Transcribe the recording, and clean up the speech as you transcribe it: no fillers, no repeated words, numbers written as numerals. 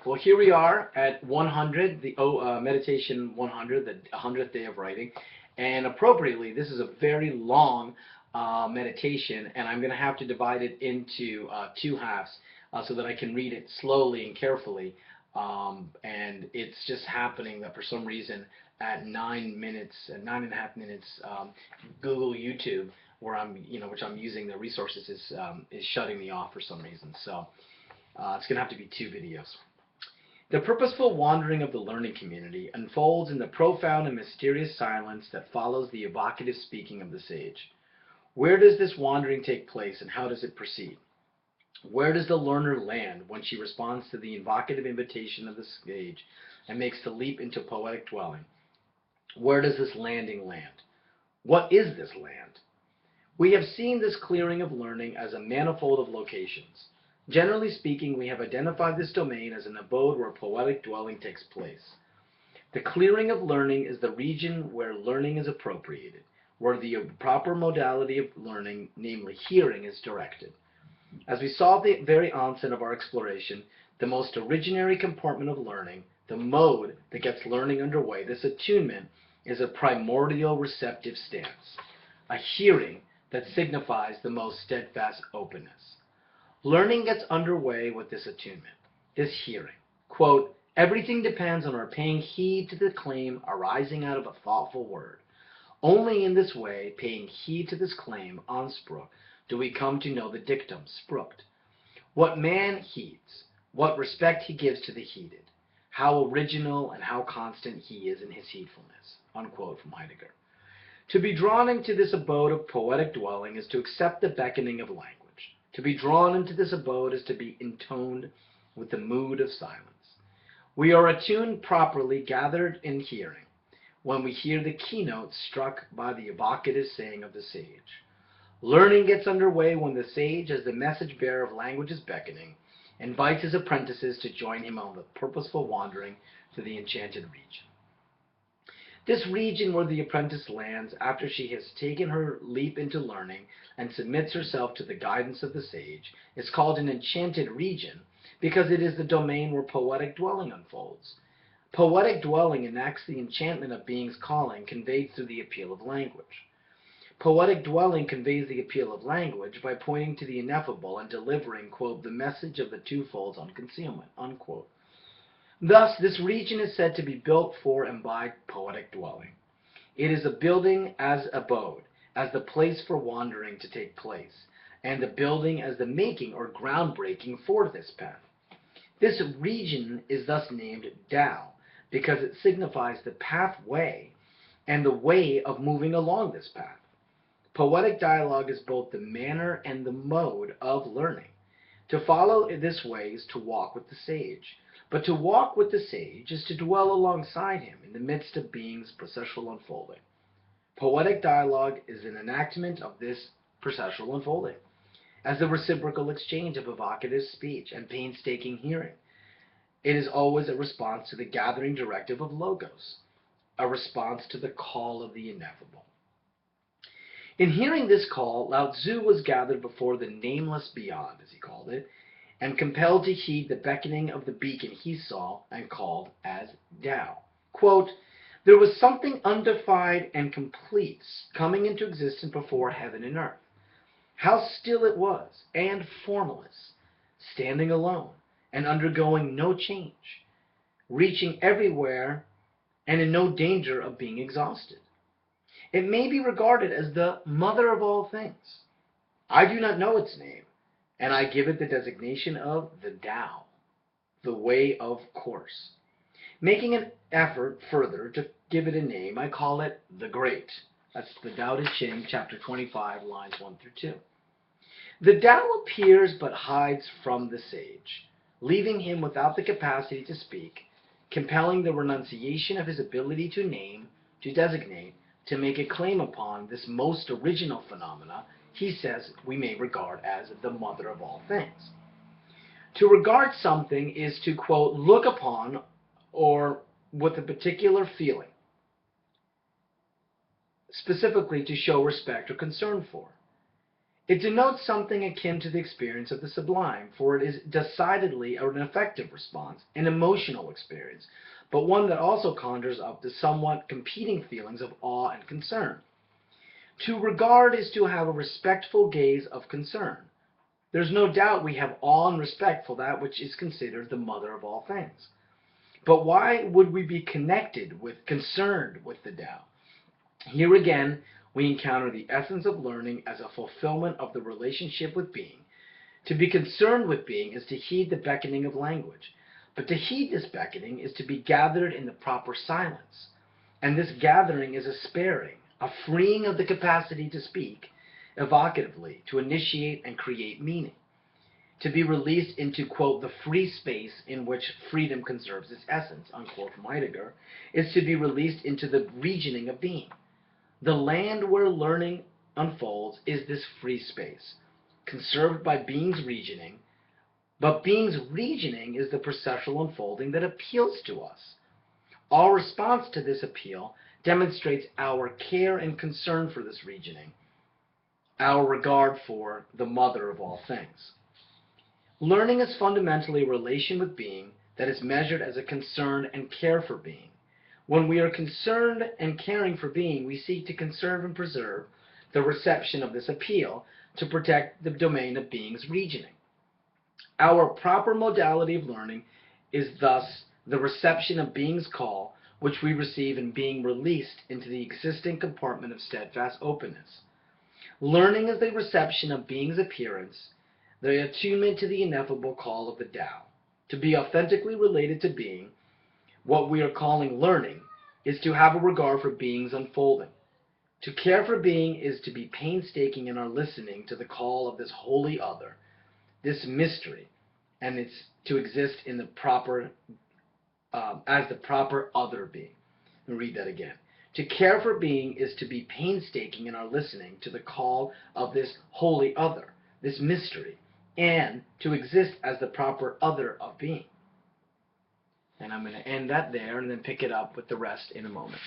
Well, here we are at 100, the meditation 100, the 100th day of writing. And appropriately, this is a very long meditation, and I'm going to have to divide it into two halves so that I can read it slowly and carefully. And it's just happening that for some reason at 9.5 minutes, Google YouTube, where which I'm using the resources, is shutting me off for some reason. So it's going to have to be two videos. The purposeful wandering of the learning community unfolds in the profound and mysterious silence that follows the evocative speaking of the sage. Where does this wandering take place, and how does it proceed? Where does the learner land when she responds to the evocative invitation of the sage and makes the leap into poetic dwelling? Where does this landing land? What is this land? We have seen this clearing of learning as a manifold of locations. Generally speaking, we have identified this domain as an abode where poetic dwelling takes place. The clearing of learning is the region where learning is appropriated, where the proper modality of learning, namely hearing, is directed. As we saw at the very onset of our exploration, the most originary compartment of learning, the mode that gets learning underway, this attunement, is a primordial receptive stance, a hearing that signifies the most steadfast openness. Learning gets underway with this attunement, this hearing. Quote, everything depends on our paying heed to the claim arising out of a thoughtful word. Only in this way, paying heed to this claim, anspruch, do we come to know the dictum, sprucht. What man heeds, what respect he gives to the heeded, how original and how constant he is in his heedfulness, unquote from Heidegger. To be drawn into this abode of poetic dwelling is to accept the beckoning of language. To be drawn into this abode is to be intoned with the mood of silence. We are attuned properly, gathered in hearing, when we hear the keynote struck by the evocative saying of the sage. Learning gets underway when the sage, as the message bearer of language's beckoning, invites his apprentices to join him on the purposeful wandering to the enchanted region. This region where the apprentice lands after she has taken her leap into learning and submits herself to the guidance of the sage is called an enchanted region because it is the domain where poetic dwelling unfolds. Poetic dwelling enacts the enchantment of being's calling conveyed through the appeal of language. Poetic dwelling conveys the appeal of language by pointing to the ineffable and delivering, quote, the message of the twofolds on concealment, unquote. Thus, this region is said to be built for and by poetic dwelling. It is a building as abode, as the place for wandering to take place, and the building as the making or groundbreaking for this path. This region is thus named Tao, because it signifies the pathway and the way of moving along this path. Poetic dialogue is both the manner and the mode of learning. To follow this way is to walk with the sage. But to walk with the sage is to dwell alongside him in the midst of being's processual unfolding. Poetic dialogue is an enactment of this processual unfolding, as the reciprocal exchange of evocative speech and painstaking hearing. It is always a response to the gathering directive of logos, a response to the call of the ineffable. In hearing this call, Lao Tzu was gathered before the nameless beyond, as he called it, and compelled to heed the beckoning of the beacon he saw and called as Tao. Quote, there was something undefined and complete coming into existence before heaven and earth. How still it was, and formless, standing alone, and undergoing no change, reaching everywhere, and in no danger of being exhausted. It may be regarded as the mother of all things. I do not know its name, and I give it the designation of the Tao, the way of course. Making an effort further to give it a name, I call it the Great. That's the Tao Te Ching, chapter 25, lines 1 through 2. The Tao appears but hides from the sage, leaving him without the capacity to speak, compelling the renunciation of his ability to name, to designate, to make a claim upon this most original phenomena he says we may regard as the mother of all things. To regard something is to, quote, look upon or with a particular feeling, specifically to show respect or concern for. It denotes something akin to the experience of the sublime, for it is decidedly an affective response, an emotional experience, but one that also conjures up the somewhat competing feelings of awe and concern. To regard is to have a respectful gaze of concern. There's no doubt we have awe and respect for that which is considered the mother of all things. But why would we be concerned with the Tao? Here again, we encounter the essence of learning as a fulfillment of the relationship with being. To be concerned with being is to heed the beckoning of language. But to heed this beckoning is to be gathered in the proper silence. And this gathering is a sparing, a freeing of the capacity to speak evocatively, to initiate and create meaning. To be released into, quote, the free space in which freedom conserves its essence, unquote, from Heidegger, is to be released into the regioning of being. The land where learning unfolds is this free space, conserved by being's regioning, but being's regioning is the perceptual unfolding that appeals to us. Our response to this appeal demonstrates our care and concern for this regioning, our regard for the mother of all things. Learning is fundamentally a relation with being that is measured as a concern and care for being. When we are concerned and caring for being, we seek to conserve and preserve the reception of this appeal to protect the domain of being's regioning. Our proper modality of learning is thus the reception of being's call, which we receive in being released into the existing compartment of steadfast openness. Learning is the reception of being's appearance, the attunement to the ineffable call of the Tao. To be authentically related to being, what we are calling learning, is to have a regard for being's unfolding. To care for being is to be painstaking in our listening to the call of this holy other, this mystery, and it's to exist in the proper, as the proper other being. Let me read that again. To care for being is to be painstaking in our listening to the call of this holy other, this mystery, and to exist as the proper other of being. And I'm going to end that there and then pick it up with the rest in a moment.